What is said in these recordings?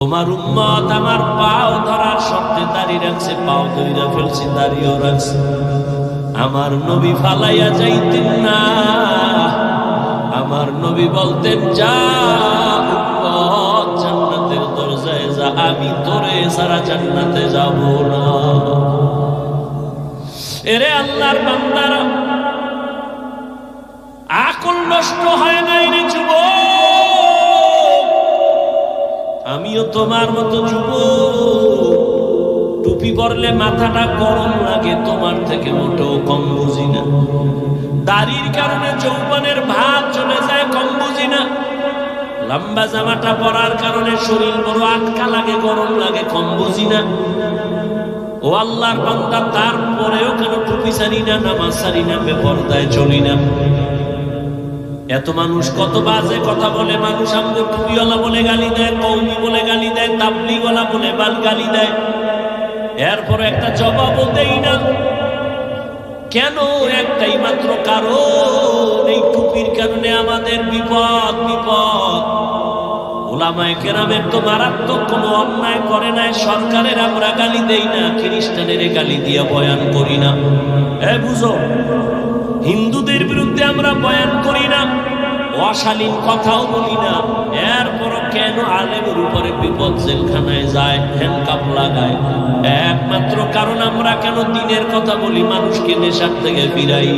তোমার উম্মত আমার পাও ধরার শর্তে দাঁড়িয়ে রাখছে, পাও ধরে ফেলছি, দাঁড়িয়েও রাখছে। আমার নবী ফালাইয়া যাইতেন না। আমার নবী বলতেন, যা উম্মত জান্নাতের দরজায় যা, আমি তোরে সারা জান্নাতে যাব না। এরে আল্লাহর বান্দারা, আকল নষ্ট হয় নাই রে যুবক। আমিও তোমার মতো যুবক। টুপি পরলে মাথাটা গরম লাগে, তোমার থেকে মোটেও কম বুঝি না। দাড়ির কারণে যৌবনের ভাব চলে যায়, কম বুঝি না। লম্বা জামাটা পরার কারণে শরীর বড় আটকা লাগে, গরম লাগে, কম বুঝি না। ও আল্লাহর বান্দা, তারপরেও কেন টুপি ছাড়ি না, নামাজ ছাড়ি না, বেপরদায় চলি না? এত মানুষ কত বাজে কথা বলে। মানুষ আমাদের টুপিওয়ালা বলে গালি দেয়, কওমি বলে গালি দেয়, তাবলীগওয়ালা বলে গালি দেয়। এরপরে একটা জবাবও দেই না। কেন? একটাই মাত্র কারণ, এই টুপির কারণে আমাদের বিপদ। উলামায়ে কেরামের তো মারাত্মক কোনো অন্যায় করে নাই। সরকারের আমরা গালি দেই না, খ্রিস্টানের গালি দিয়ে বয়ান করি না। বুঝো, হিন্দুদের বিরুদ্ধে আমরা বয়ান করি না, অশালীন কথাও বলি না। এরপরও কেন আলেমের উপরে বিপদ, জেলখানায় যায়, হ্যান্ডকাপ লাগায়? একমাত্র কারণ, আমরা কেন দিনের কথা বলি, মানুষকে নেশার থেকে ফিরাই।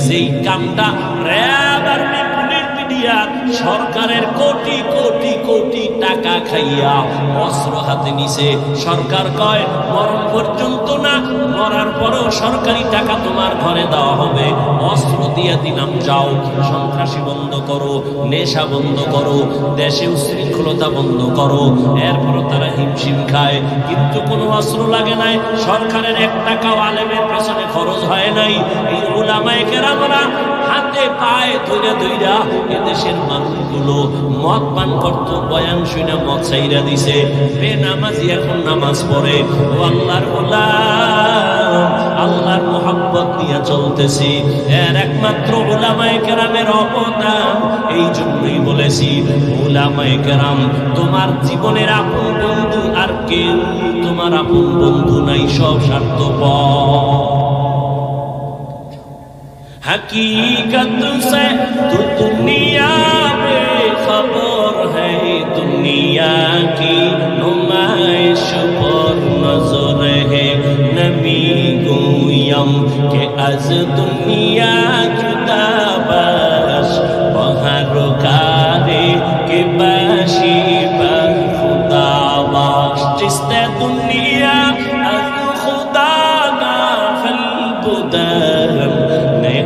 যেই কামটা র‍্যাব আর পুলিশ মিডিয়া সরকারের কোটি কোটি কোটি টাকা খাইয়া অস্ত্র হাতে নিছে। সরকার কয় মরণ পর্যন্ত না, মরার পরেও সরকারি টাকা তোমার ঘরে দেওয়া হবে, অস্ত্র দিয়ে দিলাম, যাও। সন্ত্রাসী বন্ধ করো, নেশা বন্ধ করো, দেশে উশৃঙ্খলতা বন্ধ করো। এরপরও তারা হিমশিম খায়, কিন্তু কোনো অস্ত্র লাগে নাই। সরকারের 1 টাকাও আলেমের পেছনে খরচ হয় নাই। এই উলামায়ে কেরামরা হাতে পায়ে ধইরা ধইরা এদেশের মানুষগুলো মদ পান করতো, বয়ান শুনে মদ ছাইরা দিছে। বেনামাজি এখন নামাজ পড়ে। ও আল্লাহর গোলাম, আল্লাহর মোহাব্বত নিয়ে চলতেছি। এর একমাত্র উলামায়ে কেরামের অবদান। এই জন্যই বলেছি, উলামায়ে কেরাম তোমার জীবনের আপন বন্ধু, আর কেউ তোমার আপন বন্ধু নাই, সব স্বার্থপর। हकीकत से तो दुनिया बेखबर है, दुनिया की नुमाइश पर नजर है। नबी गोयम के अज दुनिया जुदा बाश, बहर कारे के बाशी पर खुदा बाश। जिसने दुनिया अज खुदा गाफिल बुदरम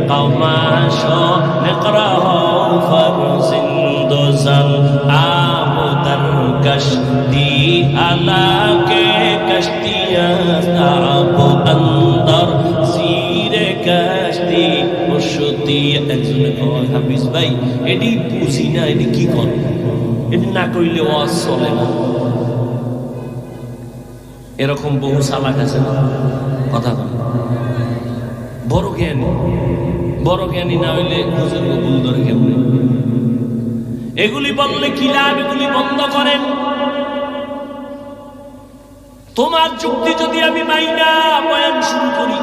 قماشو نقرأه فرزندوزن آب در کشتی علاقه کشتیاں آب اندر زیر کشتی বসতি। একজনে কয়, হাফিজ ভাই এটি বুঝি না, এটি কি কর, এটি না কইলে ওয়াজ চলে না। এরকম বহু সালাক আছে না, কথা বল। বড় জ্ঞানী না হইলে বুঝুর্গ ভুল ধরে কেমনে? এগুলি বললে কি লাভ? এগুলি বন্ধ করেন। তোমার যুক্তি যদি আমি মাইনা বয়ান শুরু করি,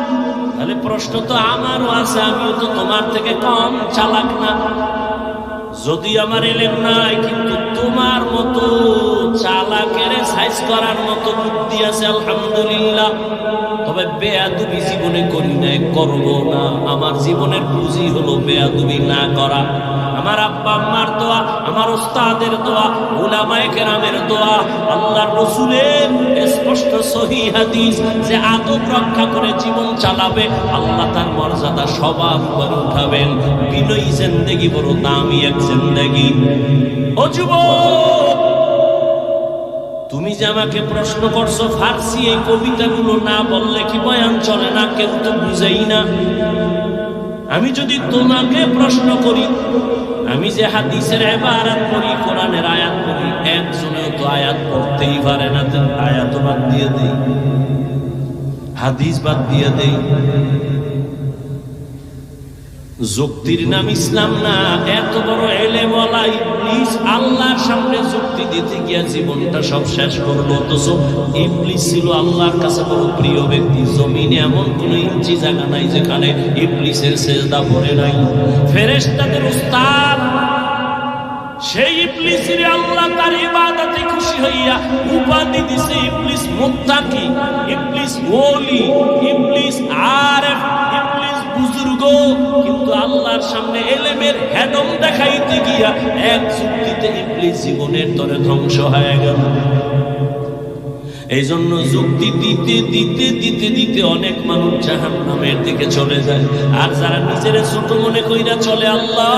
তাহলে প্রশ্ন তো আমারও আছে, আমিও তো তোমার থেকে কম চালাক না। যদি আমার এলেম নাই, কিন্তু তোমার মতো চালাকের সাইজ করার মতো বুদ্ধি আছে, আলহামদুলিল্লাহ। তবে বেয়াদবি জীবনে করি নাই, করব না। আমার জীবনের পুঁজি হলো বেয়াদবি না করা। আমার আব্বা আম্মার দোয়া, আমার ওস্তাদের দোয়া, উলামায়ে কেরামের দোয়া, আল্লাহর রাসূলের স্পষ্ট সহিহ হাদিস, যে আদব রক্ষা করে জীবন চালাবে, আল্লাহ তার মর্যাদা সবার উপরে উঠাবেন। বিনয়ী জিন্দেগি বড় দামি এক জিন্দেগি। ও যুবক, তুমি যে আমাকে প্রশ্ন করছো, ফার্সি এই কবিতাগুলো না বললে কি বয়ান চলে না? কেউ তো বুঝেই না। আমি যদি তোমাকে প্রশ্ন করি, আমি যে হাদিসের ইবারত পড়ি, কোরআনের আয়াত পড়ি, একজনেও তো আয়াত পড়তেই পারে না। আয়াত বাদ দিয়ে দেই, হাদিস বাদ দিয়ে দেই। যুক্তির নাম ইসলাম না। এত বড় এলেমওয়ালা ইবলিস আল্লাহর সামনে যুক্তি দিতে গিয়া জীবনটা সব শেষ করলো। অথচ ইবলিস ছিল আল্লাহর কাছে বড় প্রিয় ব্যক্তি। জমিনে এমন কোন ইঞ্চি জায়গা নাই যেখানে ইবলিসের সেজদা পড়ে নাই। ফেরেশতাদের উস্তাদ সেই ইবলিসের আল্লাহ তার ইবাদতে খুশি হইয়া উপাধি দিছে ইবলিস মুত্তাকি, ইবলিস ওলি, ইবলিস আরেফ, ইবলিস বুজুর্গ। কিন্তু আল্লাহর সামনে এলেমের হেডম দেখাইতে গিয়া এক যুক্তিতে ইবলিস জীবনের তরে ধ্বংস হয়ে গেল। এই জন্য যুক্তি দিতে দিতে দিতে দিতে অনেক মানুষ জাহান্নামের দিকে চলে যায়। আর যারা নিজের ছোট মনে কইরা চলে, আল্লাহ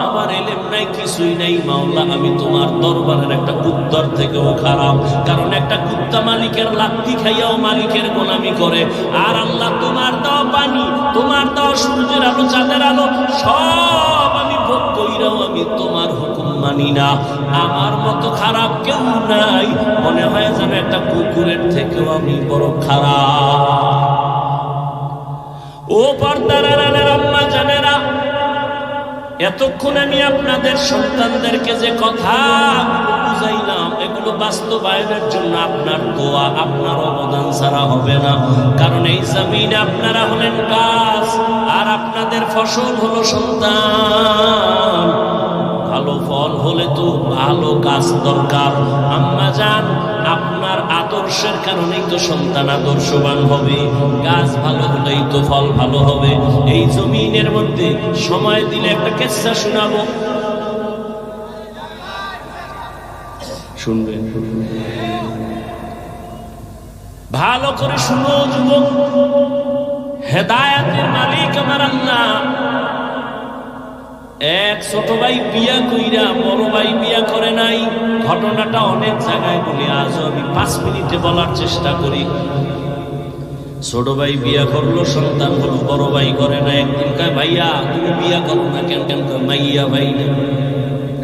আমার এলেম নাই, কিছুই নাই, মাওলা আমি তোমার দরবারের একটা কুত্তার থেকেও খারাপ। কারণ একটা কুত্তা মালিকের লাত্তি খাইয়াও মালিকের গোলামি করে। আর আল্লাহ তোমার দেওয়া পানি, তোমার দেওয়া সূর্যের আলো, চাঁদের আলো সব আমি ভোগ কইরাও আমি তোমার হুকুম মানি না। আমার মতো খারাপ কেউ নাই। মনে হয় যেন একটা কুকুরের থেকেও আমি বড় খারাপ। ও পর্দার আড়ালের আম্মা জানেরা, এতক্ষণ আমি আপনাদের সন্তানদেরকে যে কথা বুঝাইলাম, এগুলো বাস্তবায়নের জন্য আপনার দোয়া, আপনার অবদান ছাড়া হবে না। কারণ এই জমিনে আপনারা হলেন গাছ, আর আপনাদের ফসল হলো সন্তান। ভালো ফল হলে তো ভালো গাছ দরকার। আম্মা জান, আপনার আদর্শের কারণেই তো সন্তান আদর্শবান হবে। গাছ ভালো হলেই তো ফল ভালো হবে। এই জমিনের মধ্যে সময় দিলে একটা কিসসা শোনাবো, শুনবেন? ভালো করে শুনো যুবক, হেদায়েতের মালিক আমার আল্লাহ। এক ছোট ভাই বিয়া কইরা বড় ভাই বিয়া করে নাই। ঘটনাটা অনেক জায়গায় বলি, আজ আমি 5 মিনিটে বলার চেষ্টা করি। ছোট ভাই বিয়া করলো, সন্তান হলো, বড় ভাই করে না। একদিন কয়, ভাইয়া তুমি বিয়া করো না কেন? কেন? মাইয়া ভাই না,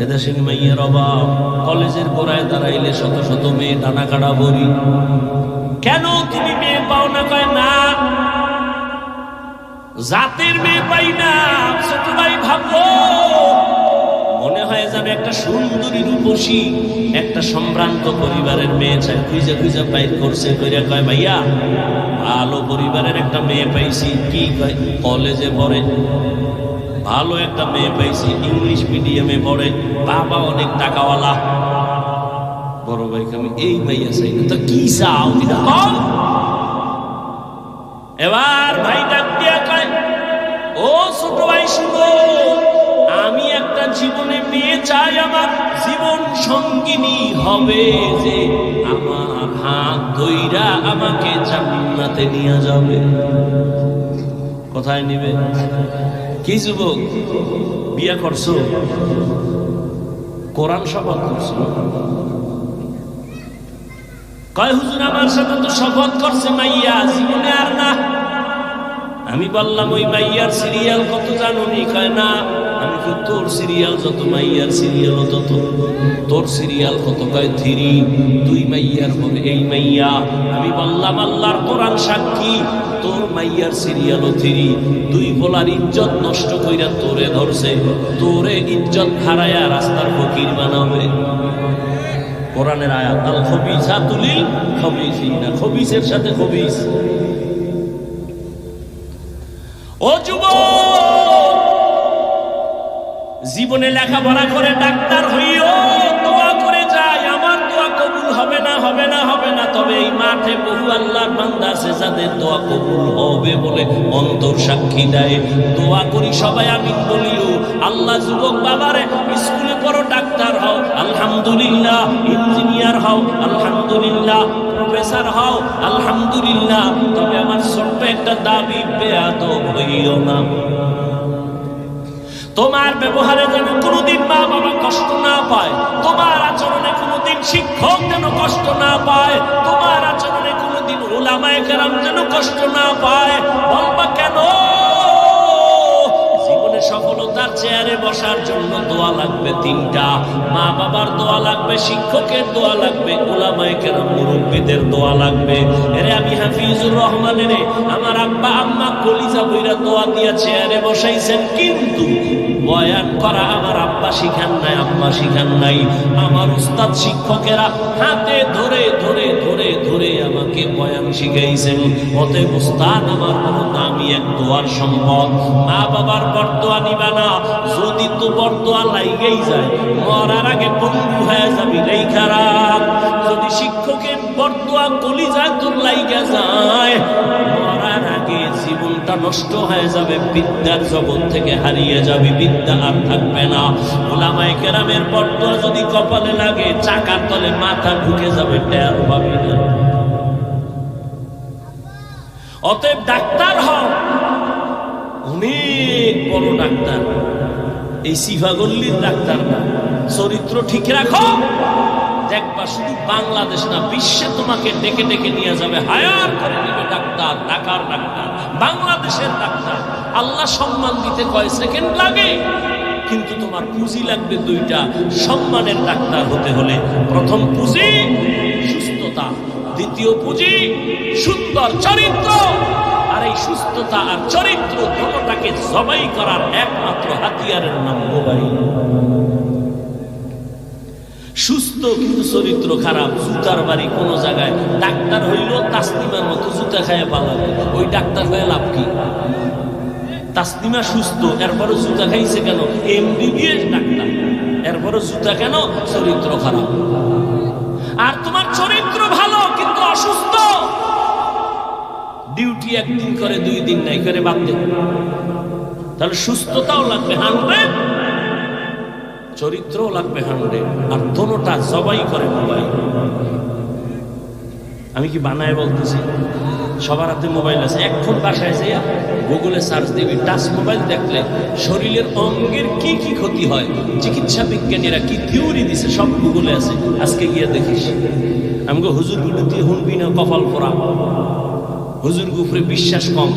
এদেশের মাইয়ার অভাব। কলেজের গোড়ায় দাঁড়াইলে শত শত মেয়ে টানা কাটা বলি। কেন তুমি মেয়ে পাও না? কয় না, জাতের মেয়ে পাই না। ছোট ভাই ভাবলো, মনে হয় যেন একটা সুন্দরী রূপসী একটা সম্ভ্রান্ত পরিবারের মেয়ে চাই। খুঁজে খুঁজে বাইর করছে, কইরা কয়, ভাইয়া ভালো পরিবারের একটা মেয়ে পাইছি। কি কয়? কলেজে পড়ে, ভালো একটা মেয়ে পাইছি, ইংলিশ মিডিয়ামে পড়ে, বাবা অনেক টাকাওয়ালা। বড় ভাইকে আমি এই মাইয়া চাই না। তো কি চাও এটা কও? এবার ভাই ডাক দিয়া কয়, ও ছোট ভাই শুনো, আমি একটা জীবনে মেয়ে চাই, আমার জীবন সঙ্গিনী হবে, যে আমার হাত ধইরা আমাকে জান্নাতে নিয়ে যাবে। কোথায় নিবে? কি যুবক, বিয়া করছো? কোরআন শপথ করছো? কয় হুজুর আমার সাথে তো শপথ করছে মাইয়া, জীবনে আর না। আমি বললাম, ওই মাইয়ার সিরিয়াল কত জানুনি? কয় না। আমি কি তোর সিরিয়াল যত, মাইয়ার সিরিয়ালও তত। তোর সিরিয়াল কত? কয় 3। 2 মাইয়ার হবে এই মাইয়া। আমি বললাম, আল্লাহর কোরআন সাক্ষী, তোর মাইয়ার সিরিয়ালও 3। 2 বলার ইজ্জত নষ্ট কইরা তোরে ধরছে, তোরে ইজ্জত হারায়া রাস্তার ফকির বানাবে। কোরআনের আয়াত, আল খবিসাতু লিল খবিসিনা, খবিসের সাথে খবিস। ও যুবক, জীবনে লেখাপড়া করে ডাক্তার হইও, দোয়া করে যাই, আমার দোয়া কবুল হবে না, হবে না, হবে না। তবে এই মাঠে বহু আল্লাহর বান্দা আছে যাদের দোয়া কবুল হবে বলে অন্তর সাক্ষী দেয়। দোয়া করি সবাই আমিন বলিও। আল্লাহ যুবক বাবারে, স্কুলে পড়ো, ডাক্তার হও আলহামদুলিল্লাহ, ইঞ্জিনিয়ার হও আলহামদুলিল্লাহ, প্রফেসর হও আলহামদুলিল্লাহ। তবে আমার ছোট্ট একটা দাবি, বেয়াদব হইও না। তোমার ব্যবহারে যেন কোনোদিন মা বাবা কষ্ট না পায়, তোমার আচরণে কোনোদিন শিক্ষক যেন কষ্ট না পায়, তোমার আচরণে কোনোদিন উলামায়ে কেরাম যেন কষ্ট না পায়। বলবা কেন? জীবনে সফলতার চেয়ারে বসার জন্য দোয়া লাগবে তিনটা। মা বাবার দোয়া লাগবে, শিক্ষকের দোয়া লাগবে, উলামায়ে কেরাম মুরব্বিদের দোয়া লাগবে। এরে আমি হাফিজুর রহমানের আমার আব্বা আম্মা কলিজা বইরা দোয়া দিয়া চেয়ারে বসাইছেন, কিন্তু বয়ান করা আমার আব্বা শিখান নাই, আম্মা শিখান নাই। আমার উস্তাদ শিক্ষকেরা হাতে ধরে ধরে ধরে ধরে আমাকে বয়ান শিখাইছেন। অতএব উস্তাদ আমার কোনো দামি এক দোয়ার সম্পদ। মা বাবার বরদোয়া নিবা না, যদি তো বরদোয়া লাইগেই যায় মরার আগে বন্ধু হয়ে যাবি রেই খারাপ। যদি শিক্ষকের বরদোয়া কলিজায় তোর লাইগা যায় মরার আগে জীবনটা নষ্ট হয়ে যাবে, বিদ্যার জগৎ থেকে হারিয়ে যাবি, বিদ্যা আর থাকবে না। উলামায়ে কেরামের বরদোয়া যদি কপালে লাগে চাকার তলে মাথা ঢুকে যাবে, টের পাবি না। অতএব ডাক্তার হও, অনেক বড় ডাক্তার, এই সিফাগল্লির ডাক্তার না। চরিত্র ঠিক রাখো, দেখবা শুধু বাংলাদেশ না বিশ্বে তোমাকে ডেকে ডেকে নিয়ে যাবে, হায়ার করে নিবে ডাক্তার, ঢাকার ডাক্তার, বাংলাদেশের ডাক্তার। আল্লাহ সম্মান দিতে কয় সেকেন্ড লাগে, কিন্তু তোমার পুঁজি লাগবে দুইটা। সম্মানের ডাক্তার হতে হলে প্রথম পুঁজি সুস্থতা, দ্বিতীয় পুঁজি সুন্দর চরিত্র। আর এই সুস্থতা আর চরিত্র দুটোটাকে জবাই করার একমাত্র হাতিয়ারের নাম মোবাইল। সুস্থ কিন্তু চরিত্র খারাপ, জুতার বাড়ি কোন জায়গায়। ডাক্তার হইল তাসলিমার মতো জুতা খায় পালাবে, ওই ডাক্তার হয়ে লাভ কি? তাসলিমা সুস্থ, এরপরও জুতা খাইছে কেন? এমবিবিএস ডাক্তার, এরপরও জুতা কেন? চরিত্র খারাপ। আর তোমার চরিত্র ভালো কিন্তু অসুস্থ, ডিউটি একদিন করে 2 দিন নাই করে বাদ দেবে, তাহলে সুস্থতাও লাগবে 100, চরিত্রও লাগবে 100, আর দোনোটা সবাই করে মোবাইল। আমি কি বানায় বলতেছি? সবার হাতে মোবাইল আছে, এখন বাসায় যাইয়া গুগলে সার্চ দিবি, টাচ মোবাইল দেখলে শরীরের অঙ্গের কি কি ক্ষতি হয়, চিকিৎসা বিজ্ঞানীরা কি থিওরি দিছে সব গুগলে আছে। আজকে গিয়ে দেখিস। আমাকে হুজুর গুলো দিয়ে শুনবি না, কপাল পরা। হুজুর গুফরে বিশ্বাস কম,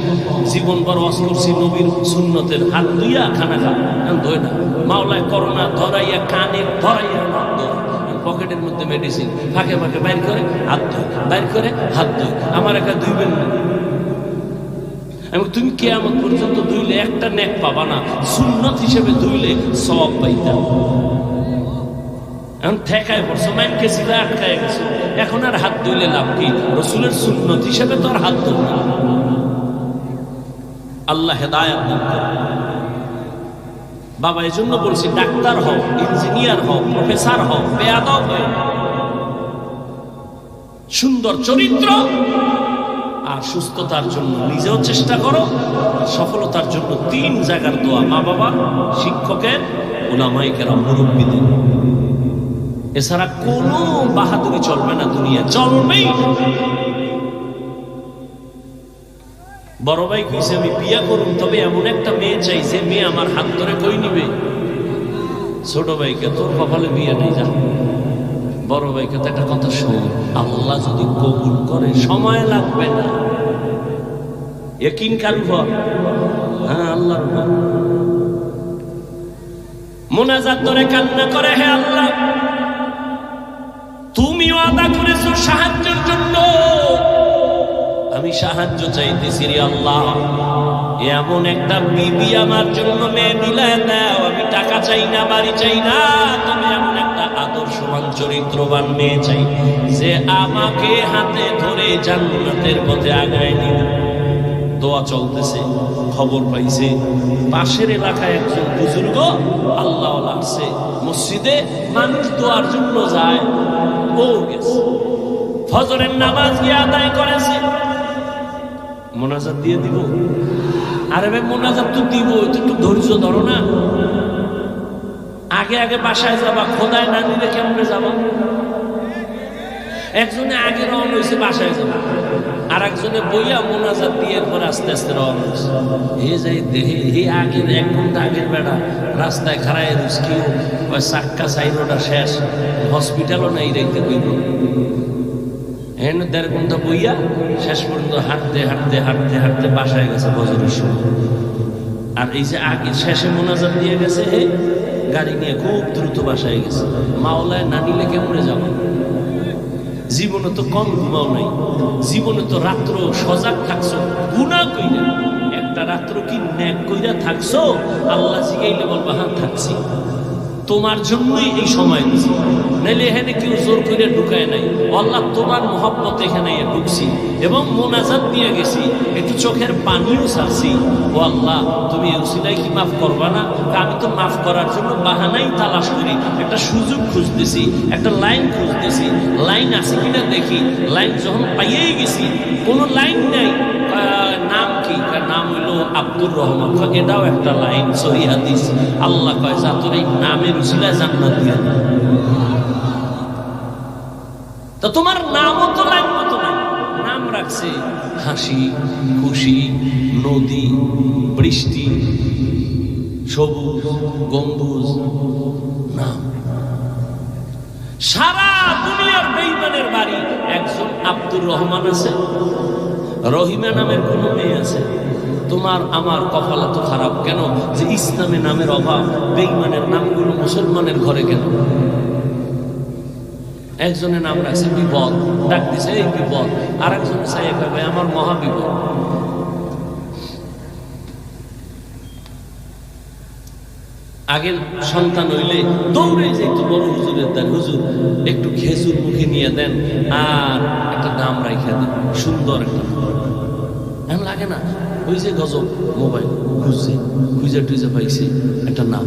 জীবন বড় ওয়াজ করছি নবীর সুন্নতের, হাত ধুইয়া খানা খা, ধোয় না। মাওলায় করোনা ধরাইয়া কানে ধরাইয়া পকেটের মধ্যে মেডিসিন, ফাঁকে ফাঁকে বাইর করে হাত ধোয়, বাইর করে হাত ধোয়। আমার একা ধুইবেন না, আমি তুমি কিয়ামত পর্যন্ত ধুইলে একটা নেক পাবা না, সুন্নত হিসেবে ধুইলে সওয়াব পাইতা। এখন ঠেকায় পড়ছো, মাইনকে সিধা আটকায় গেছো, এখন আর হাত ধুইলে লাভ কি? রসুলের সুন্নত হিসেবে তো আর হাত ধুল না। আল্লাহ হেদায়েত দান করুন। বাবা এই জন্য বলছি, ডাক্তার হও, ইঞ্জিনিয়ার হও, প্রফেসর হও, বেয়াদব হও, সুন্দর চরিত্র আর সুস্থতার জন্য নিজেও চেষ্টা করো, সফলতার জন্য 3 জায়গার দোয়া, মা বাবা, শিক্ষকের, উলামায়ে কেরাম মুরব্বিদের। এছাড়া কোনো বাহাদুরি চলবে না, দুনিয়া চলবেই। বড় ভাই কইছে আমি বিয়া করুন, তবে এমন একটা মেয়ে চাই যে মেয়ে আমার হাত ধরে কই নিবে। ছোট ভাইকে তোর কপালে বিয়ে নেই, যা। বড় ভাইকে তো একটা কথা শোন, আল্লাহ যদি কবুল করে সময় লাগবে না, ইয়াকিন কার উপর? হ্যাঁ, আল্লাহর উপর। মুনাজাত ধরে কান্না করে, হে আল্লাহ তুমি ওয়াদা করেছো সাহায্যের জন্য, আমি সাহায্য চাইতেছি রে আল্লাহ। এমন একটা বিবি আমার জন্য মেয়ে মিলায় দাও, আমি টাকা চাই না, বাড়ি চাই না, তবে এমন একটা আদর্শবান চরিত্রবান মেয়ে চাই যে আমাকে হাতে ধরে জান্নাতের পথে আগায় নিবে। দোয়া চলতেছে, খবর পাইছে পাশের এলাকায় একজন বুজুর্গ আল্লাহ আসছে মসজিদে, মানুষ দোয়ার জন্য যায়, ও গেছে ফজরের নামাজ গিয়ে আদায় করেছে, মোনাজাত দিয়ে দিব। আরে ভাই মোনাজাত তো দিব, একটু ধৈর্য ধরো না। আগে আগে বাসায় যাবা, খোদায় না নিলে কেমনে যাবা? একজনে আগে রওনা হয়েছে বাসায় যাবা, আর একজনে বইয়া মোনাজাত দিয়ে পরে আস্তে আস্তে রওনা হয়েছে। এ যাই দেহে হে আগের 1 ঘন্টা আগের বেড়া রাস্তায় খাড়ায় রুস্কি, ওই চাক্কা চাইনোটা শেষ, হসপিটালও নাই রেখে কইব। হ্যাঁ 1.5 ঘন্টা বইয়া শেষ পর্যন্ত হাঁটতে হাঁটতে হাঁটতে হাঁটতে বাসায় গেছে বজরের সময়। আর এই যে আগে শেষে মোনাজাত দিয়ে গেছে, গাড়ি নিয়ে খুব দ্রুত বাসায় গেছে। মাওলায় না নিলে কেমনে যাবো? জীবনে তো কম ঘুমাও নাই, জীবনে তো রাত্র সজাগ থাকছো, গুনাহ কইরা একটা রাত্র কি নেক কইরা থাকছো? আল্লাহ জিগাইলে বলবা হ্যাঁ থাকছি, তোমার জন্যই এই সময় দিছি, নাইলে এখানে কেউ জোর করে ঢুকায় নাই। আল্লাহ তোমার মহব্বত এখানে ঢুকছি এবং মোনাজাত দিয়ে গেছি, একটু চোখের পানিও ছাড়ছি। ও আল্লাহ, তুমি উসিলাই কি মাফ করবা না? আমি তো মাফ করার জন্য বাহানাই তালাশ করি, একটা সুযোগ খুঁজতেছি, একটা লাইন খুঁজতেছি, লাইন আছে কিনা দেখি। লাইন যখন পাইয়েই গেছি, কোনো লাইন নাই। নাম কি? নাম হইলো আব্দুর রহমান। এটাও একটা লাইন, সহিহ হাদিস। আল্লাহ কয় যা তোর এই নামের উসিলায় জান্নাত দিয়ে। তো তোমার নামও তো লাইন মতো নাই। নাম রাখছে হাসি, খুশি, নদী, বৃষ্টি, সবুজ, গম্বুজ। নাম সারা দুনিয়ার বেঈমানের বাড়ি একজন আব্দুর রহমান আছে, রহিমা নামের কোন মেয়ে আছে? তোমার আমার কপাল তো খারাপ কেন যে ইসলামে নামের অভাব, বেঈমানের নামগুলো মুসলমানের ঘরে কেন? একজনের নাম রাখছে বিপদ, ডাক দিছে এই বিপদ, আর একজনের চাইয়া কয় ভাই আমার মহা বিপদ। আগের সন্তান হইলে দৌড়ে যেত বড় হুজুরের দ্বার, হুজুর একটু খেজুর মুখে নিয়ে দেন আর একটা নাম রাইখা দেন, সুন্দর একটা নাম। লাগে না ওই যে গজব মোবাইল খুঁজছে, খুঁজে টুজে পাইছে একটা নাম,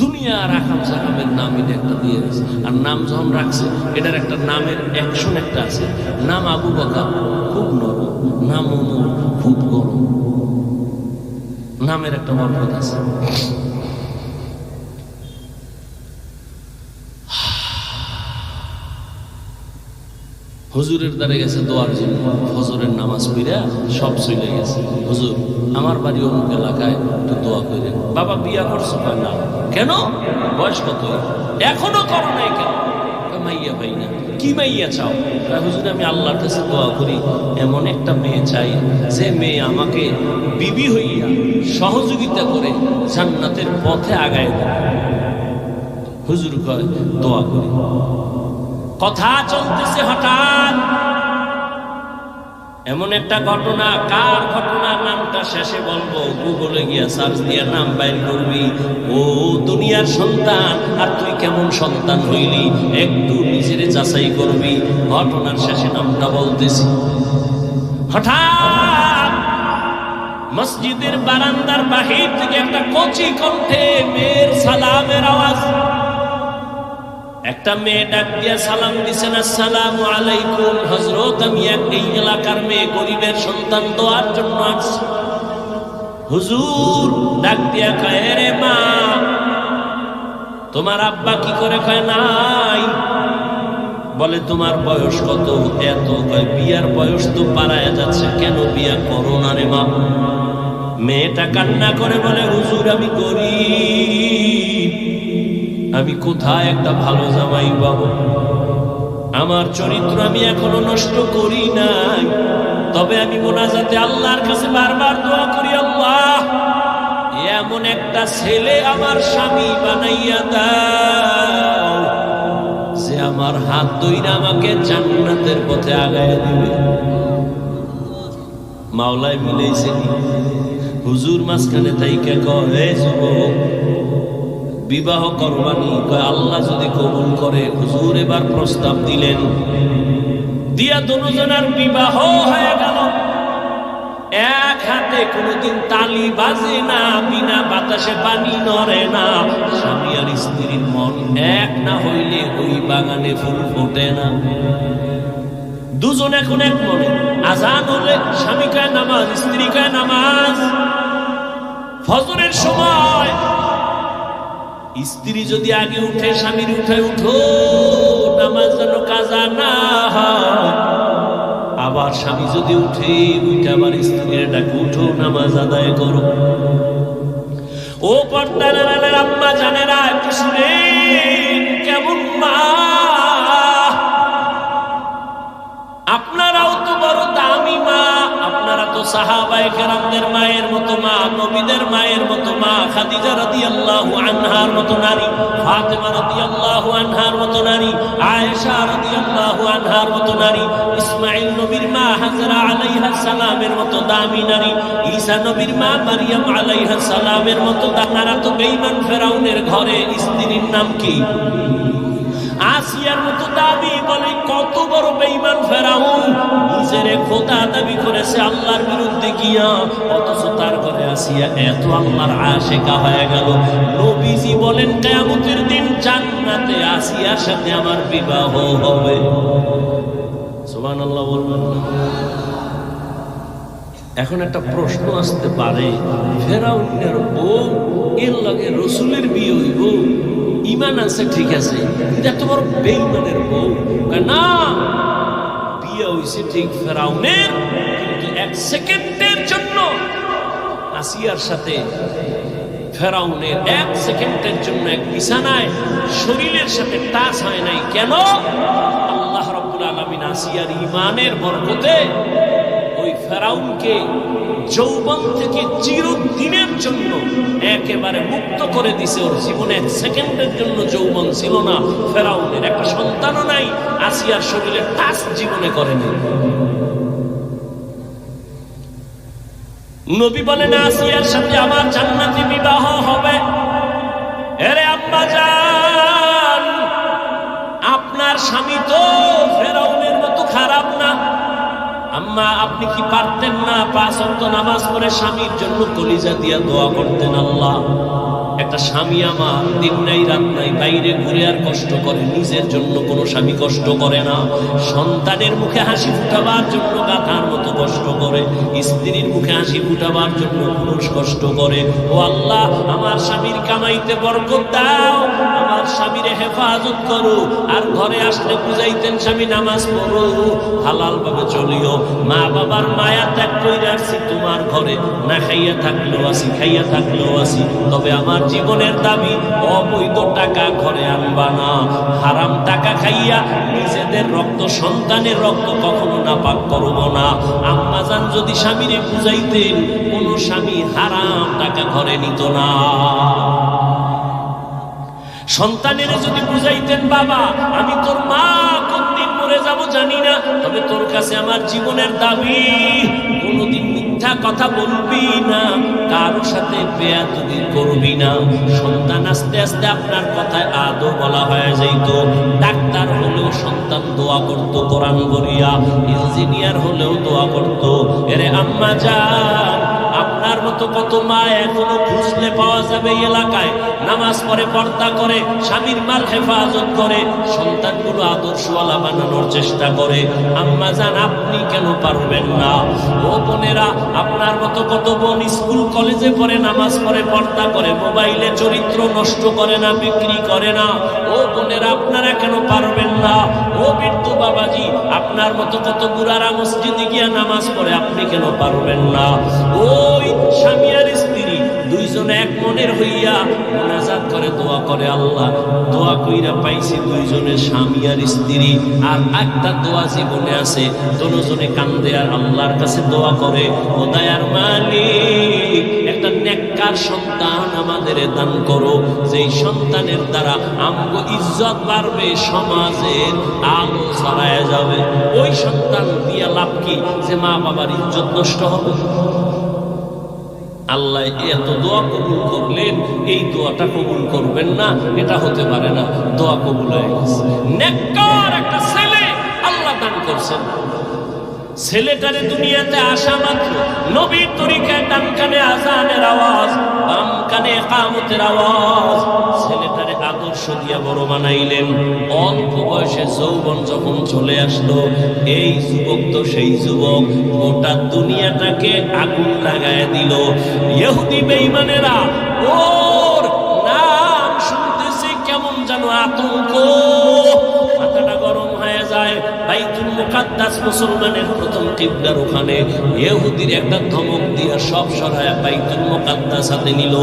দুনিয়া রাখাম সাকামের নাম এটা একটা দিয়ে গেছে। আর নাম যখন রাখছে এটার একটা নামের অ্যাকশন একটা আছে। নাম আবু বকর, খুব নরম, নাম ওমর, খুব গরম। নামের একটা বরকত আছে। হুজুরের দ্বারে গেছে দোয়ার জন্য, ফজরের নামাজ পড়া সব চলে গেছে। হুজুর আমার বাড়ি অমুক এলাকায়, একটু দোয়া করেন। বাবা বিয়া করছো? না। কেন? বয়স কত? এখনো করো নাই কেন? মাইয়া পাই না। কি মাইয়া চাও? হুজুর আমি আল্লাহর কাছে দোয়া করি, এমন একটা মেয়ে চাই যে মেয়ে আমাকে বিবি হইয়া সহযোগিতা করে জান্নাতের পথে আগায় দেয়। হুজুর কয় দোয়া করি। কথা চলতেছে, হঠাৎ এমন একটা ঘটনা। কার ঘটনা? নামটা শেষে বলবো, গুগলে গিয়া সার্চ দিয়া নাম বাইর করবি। ও দুনিয়ার সন্তান, আর তুই কেমন সন্তান হইলি একটু নিজের যাচাই করবি। ঘটনার শেষে নামটা বলতেছি। হঠাৎ মসজিদের বারান্দার বাহির থেকে একটা কচি কণ্ঠে মেয়ের সালামের আওয়াজ। একটা মেয়ে ডাক দিয়া সালাম দিছেন, আসসালামু আলাইকুম হযরত, আমি এই এলাকার মেয়ে, গরিবের সন্তান, দোয়ার জন্য আসছি। হুজুর ডাক দিয়া কয় রে মা, তোমার আব্বা কি করে? কয় নাই। বলে তোমার বয়স কত? এত। কয় বিয়ার বয়স তো পারায় যাচ্ছে, কেন বিয়া করো না রে মা? মেয়েটা কান্না করে বলে হুজুর আমি গরিব, আমি কোথায় একটা ভালো জামাই পাবো? আমার চরিত্র আমি এখনো নষ্ট করি নাই, তবে আমি মোনাজাতে আল্লাহর কাছে বারবার দোয়া করি, আল্লাহ এমন একটা ছেলে আমার স্বামী বানাইয়া দাও যে আমার হাত ধইরা আমাকে জান্নাতের পথে আগায় দিবে। মাওলায় মিলাইছে হুজুর মাঝখানে তাইকে কয় যুবক বিবাহ করবানি? কয় আল্লাহ যদি কবুল করে। হুজুর এবার প্রস্তাব দিলেন, দিয়া দুজনের বিবাহ হয়ে গেল। এক হাতে কোনোদিন তালি বাজে না, বিনা বাতাসে পানি নড়ে না। স্বামী আর স্ত্রীর মন এক না হইলে ওই বাগানে ফুল ফোটে না। দুজন এখন এক মনে। আজান হলে স্বামী কয় নামাজ, স্ত্রী কয় নামাজ। ফজরের সময় স্ত্রী যদি আগে উঠে, স্বামীর উঠে উঠো নামাজ যেন কাজা না হয়। আবার স্বামী যদি উঠে উঠে আবার স্ত্রীর ডাকে উঠো নামাজ আদায় করো। ও পর্দার আম্মা জানেরা একটু শুনেন, কেমন মা আপনারাও তো বড় দামি মা, আপনারা তো সাহাবায়ে কেরামদের মায়ের মতো মতো মা, নবীদের মায়ের মতো মা, খাদিজা রাদিয়াল্লাহু আনহার মতো নারী, ফাতেমা রাদিয়াল্লাহু আনহার মতো নারী, আয়েশা রাদিয়াল্লাহু আনহার মতো নারী, ইসমাঈল নবীর মা হাজরা আলাইহিস সালামের মতো দামি নারী, ঈসা নবীর মা মারিয়াম আলাইহিস সালামের মতো দানারা তো বেঈমান ফেরাউনের ঘরে স্ত্রীর নাম কি? আসিয়ার মতো দাবি। বলে কত বড় বেঈমান ফেরাউন, নিজের খোদা দাবি করেছে আল্লাহর বিরুদ্ধে গিয়া, অথচ তার ঘরে আসিয়া এত আল্লাহর আশিকা হয়ে গেল। নবীজি বলেন কিয়ামতের দিন জান্নাতে আসিয়ার সাথে আমার বিবাহ হবে। সুবহানাল্লাহ বলবেন না? এখন একটা প্রশ্ন আসতে পারে, ফেরাউনের বউ এর লগে রসুলের বিয়ে হইব, ইমান আছে ঠিক আছে, এত বড় বেঈমানের বউ? না, বিয়ে হইছে ঠিক ফেরাউনের, কিন্তু এক সেকেন্ডের জন্য আসিয়ার সাথে ফেরাউনের এক সেকেন্ডের জন্য এক বিছানায় শরীরের সাথে টাচ হয় নাই। কেন? আল্লাহ রাব্বুল আলামিন আসিয়ার ইমানের বরকতে ওই ফেরাউনকে যৌবন থেকে চিরদিনের জন্য একেবারে মুক্ত করে দিছে। ওর জীবনে এক সেকেন্ডের জন্য যৌবন ছিল না। ফেরাউনের একটা সন্তানও নাই, আসিয়ার শরীরে টাচ জীবনে করেনি। নবী বলেন আসিয়ার সাথে আমার জান্নাতি বিবাহ হবে। এরে আম্মা জান, আপনার স্বামী তো ফেরাউনের মতো খারাপ না। আম্মা, আপনি কি পারতেন না 5 ওয়াক্ত নামাজ পড়ে স্বামীর জন্য কলিজা দিয়া দোয়া করতেন? আল্লাহ, একটা স্বামী আমার দিন নাই রাত নাই বাইরে ঘুরে আর কষ্ট করে, নিজের জন্য কোনো স্বামী কষ্ট করে না। সন্তানের মুখে হাসি ফুটাবার জন্য গাধার মতো কষ্ট করে, স্ত্রীর মুখে হাসি ফুটাবার জন্য পুরুষ কষ্ট করে। ও আল্লাহ, আমার স্বামীর কামাইতে বরকত দাও, আমার স্বামীর হেফাজত করো। আর ঘরে আসলে বুঝাইতেন স্বামী নামাজ পড়ো, হালাল ভাবে চলিও। মা বাবার মায়া ত্যাগ করে আসছি তোমার ঘরে, না খাইয়া থাকলেও আসি, খাইয়া থাকলেও আসি, তবে আমার জীবনের দাবি অবৈধ টাকা ঘরে আনবা না। হারাম টাকা খাইয়া নিজেদের রক্ত, সন্তানের রক্ত কখনো নাপাক করব না। আম্মা জান যদি স্বামীরে বুঝাইতেন, কোন স্বামী হারাম টাকা ঘরে নিত না। সন্তানের যদি বুঝাইতেন, বাবা আমি তোর মা, কোনদিন মরে যাব জানি না, তবে তোর কাছে আমার জীবনের দাবি কোনদিন মিথ্যা কথা বলবি না, কারো সাথে বেয়াদবি করবি না। সন্তান আস্তে আস্তে আপনার কথায় আদৌ বলা হয়ে যাইত। ডাক্তার হলেও সন্তান দোয়া করত কোরআন বলিয়া, ইঞ্জিনিয়ার হলেও দোয়া করত। এরে আম্মা জান, আপনার মতো কত মা এখনো খুঁজলে পাওয়া যাবে এলাকায়, নামাজ পড়ে, পর্দা করে, স্বামীর মাল হেফাজত করে, সন্তানগুলো আদর্শওয়ালা বানানোর চেষ্টা করে। আম্মা জান, আপনি কেন পারবেন না? ও বোনেরা, আপনার মতো কত বোন স্কুল কলেজে পড়ে, নামাজ পড়ে, পর্দা করে, মোবাইলে চরিত্র নষ্ট করে না, বিক্রি করে না। ও বোনেরা, আপনারা কেন পারবেন না? ও বিট্টু বাবাজি, আপনার মতো কত বুড়ারা মসজিদে গিয়া নামাজ পড়ে, আপনি কেন পারবেন না? ওই স্বামী আর স্ত্রী দুইজনে এক মনের হইয়া মুনাজাত করে, দোয়া করে। আল্লাহ, দোয়া কইরা পাইছি দুইজনের স্বামী আর স্ত্রী। আর একটা দোয়া জীবনে আছে, দুজনে কান্দে আর আল্লাহর কাছে দোয়া করে, ও দয়ার মালিক, একটা নেককার সন্তান আমাদের দান করো, যেই সন্তানের দ্বারা আমগো ইজ্জত বাড়বে, সমাজের আলো ছড়ায় যাবে। ওই সন্তান দিয়া লাভ কি? যে মা বাবার ইজ্জত নষ্ট হবে। আল্লাহ এত দোয়া কবুল করলেন, এই দোয়াটা কবুল করবেন না, এটা হতে পারে না। দোয়া কবুল হয়ে গেছে। নেককার একটা ছেলে আল্লাহ দান করছেন। ছেলেটারে দুনিয়াতে আসা মাত্র নবীর তরিকায় ডান কানে আযানের আওয়াজ, বাম কানে ইকামতের আওয়াজ। ছেলেটারে আদর্শ দিয়া বড় বানাইলেন। অল্প বয়সে যৌবন যখন চলে আসলো, এই যুবক তো সেই যুবক, গোটা দুনিয়াটাকে আগুন লাগায় দিল। ইহুদি বেঈমানেরা ওর নাম শুনতেছে কেমন যেন আতঙ্ক, মাথাটা গরম হয়ে যায়। বাইতুল মুকাদ্দাস মুসলমানের প্রথম কিবলার ওখানে ইহুদির একটা ধমক দিয়া সব সরায়া বাইতুল মুকাদ্দাস হাতে নিল।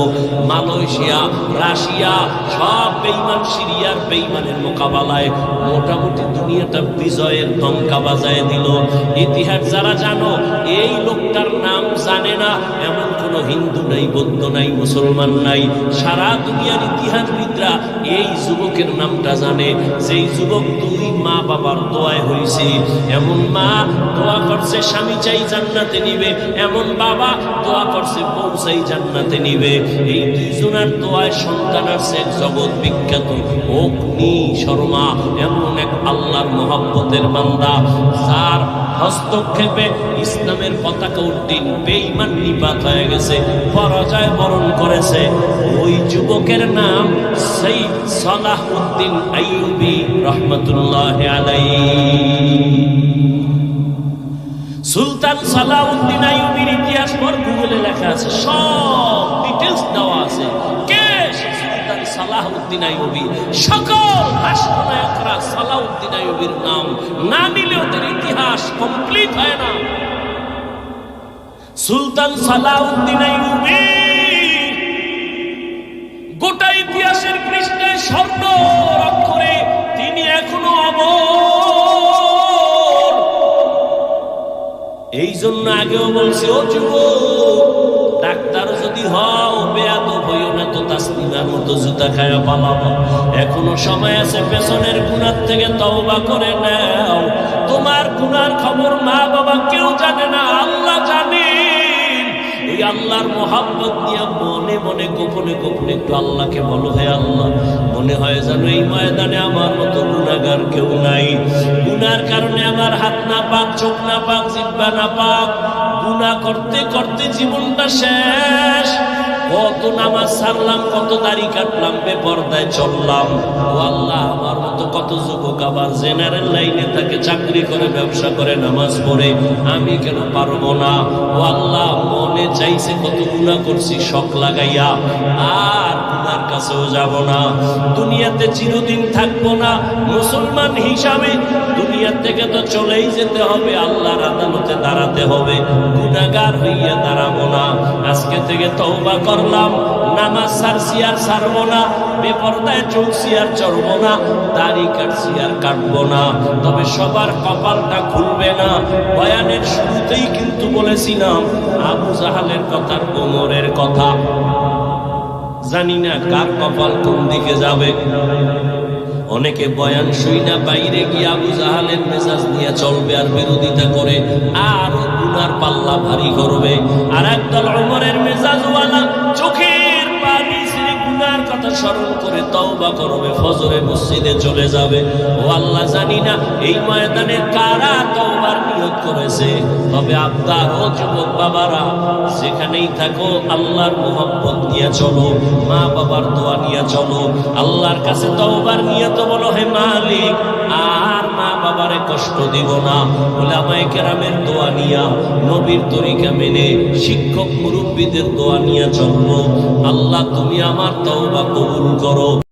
মালয়েশিয়া, রাশিয়া সব বেঈমান, সিরিয়ার বেঈমানের মোকাবেলায় মোটামুটি দুনিয়াটা বিজয়ের দঙ্কা বাজায় দিল। ইতিহাস যারা জানো, এই লোকটার নাম জানে না এমন কোন হিন্দু নাই, বৌদ্ধ নাই, মুসলমান নাই। সারা দুনিয়ার ইতিহাসবিদরা এই যুবকের নামটা জানে, যেই যুবক দুই মা বাবার দোয়ায় হয়েছে। এমন মা দোয়া করছে স্বামী চাই জান্নাতে নিবে, এমন বাবা দোয়া করছে বউ চাই জান্নাতে নিবে। এই দুইজনের দোয়ায় সন্তান আসছে এক জগৎ বিখ্যাত অগ্নি শর্মা, এমন এক আল্লাহর মোহাব্বতের বান্দা, যার হস্তক্ষেপে ইসলামের পতাকা উড্ডীন, বেঈমান নিপাত হয়ে গেছে, পরাজয় বরণ করেছে। ওই যুবকের নাম সৈয়দ সালাহউদ্দিন আইয়ুবী রহমাতুল্লাহ আলাইহি। সুলতান সালাহউদ্দিন আইয়ুবীর ইতিহাস পর গুগলে লেখা আছে, সব ডিটেইলস দেওয়া আছে। কে সুলতান সালাহউদ্দিন আইয়ুবী? সকল রাষ্ট্রনায়করা সালাহউদ্দিন আইয়ুবীর নাম না নিলে ওদের ইতিহাস কমপ্লিট হয় না। সুলতান সালাহউদ্দিন আইয়ুবী গোটা ইতিহাসের পৃষ্ঠে স্বর্ণ অক্ষরে তিনি এখনো অমর। এই জন্য আগেও বলছি, ও যুবক, ডাক্তার যদি হও বেয়াদব হইও না তো তাসলিমার মতো জুতা খায়া পালাবো। এখনো সময় আছে, পেছনের গুনাহ থেকে তওবা করে নাও। তোমার গুনার খবর মা বাবা কেউ জানে না, আল্লাহ জানে। এই আল্লাহর মোহাব্বত নিয়ে মনে মনে গোপনে গোপনে একটু আল্লাহকে বলো, হে আল্লাহ, মনে হয় যেন এই ময়দানে আমার মতো গুনাহগার কেউ নাই। গুনার কারণে আমার হাত না পাক, চোখ না পাক, জিহ্বা না পাক, গুনাহ করতে করতে জীবনটা শেষ। কত নামাজ ছাড়লাম, কত দাড়ি কাটলাম, বেপরদায় চললাম। ও আল্লাহ, আমার মতো কত যুবক আবার জেনারেল লাইনে থাকে, চাকরি করে, ব্যবসা করে, নামাজ পড়ে, আমি কেন পারবো না? ও আল্লাহ, মনে চাইছে কত গুনাহ করছি শখ লাগাইয়া, আর গুনার কাছেও যাব না। দুনিয়াতে চিরদিন থাকবো না, মুসলমান হিসাবে দুনিয়া থেকে তো চলেই যেতে হবে, আল্লাহর আদালতে দাঁড়াতে হবে। গুনাহগার হইয়া দাঁড়াবো না। আজকে থেকে তওবা করলাম, নামাজ ছাড়ছি আর ছাড়বো না, বেপরদায় চলছি আর চলবো না, দাড়ি কাটছি আর কাটবো না। তবে সবার কপালটা খুলবে না। বয়ানের শুরুতেই কিন্তু বলেছিলাম আবু জাহালের কথা, ওমরের কথা। জানি না কার কপাল কোন দিকে যাবে। অনেকে বয়ান শুই না বাইরে গিয়ে আবু জাহালের মেজাজ নিয়ে চলবে আর বিরোধিতা করে আরো গুনার পাল্লা ভারী করবে। আর একদল ওমরের মেজাজওয়ালা চোখের পানি ছেড়ে গুনার কথা স্মরণ করে তওবা করবে, ফজরে মসজিদে চলে যাবে। ও আল্লাহ, জানি না এই ময়দানে কারা তওবার নিয়ত করেছে। তবে আব্দার ও যুবক বাবারা, যেখানেই থাকো আল্লাহর মুহাব্বত নিয়ে চলো, মা বাবার দোয়া নিয়ে চলো, আল্লাহর কাছে তওবার নিয়ত বলো, হে মালিক, আর মা বাবারে কষ্ট দিব না। উলামায়ে কেরামের দোয়া নিয়া, নবীর তরিকা মেনে, শিক্ষক মুরব্বীদের দোয়া নিয়ে চলবো। আল্লাহ, তুমি আমার তওবা কবুল করো।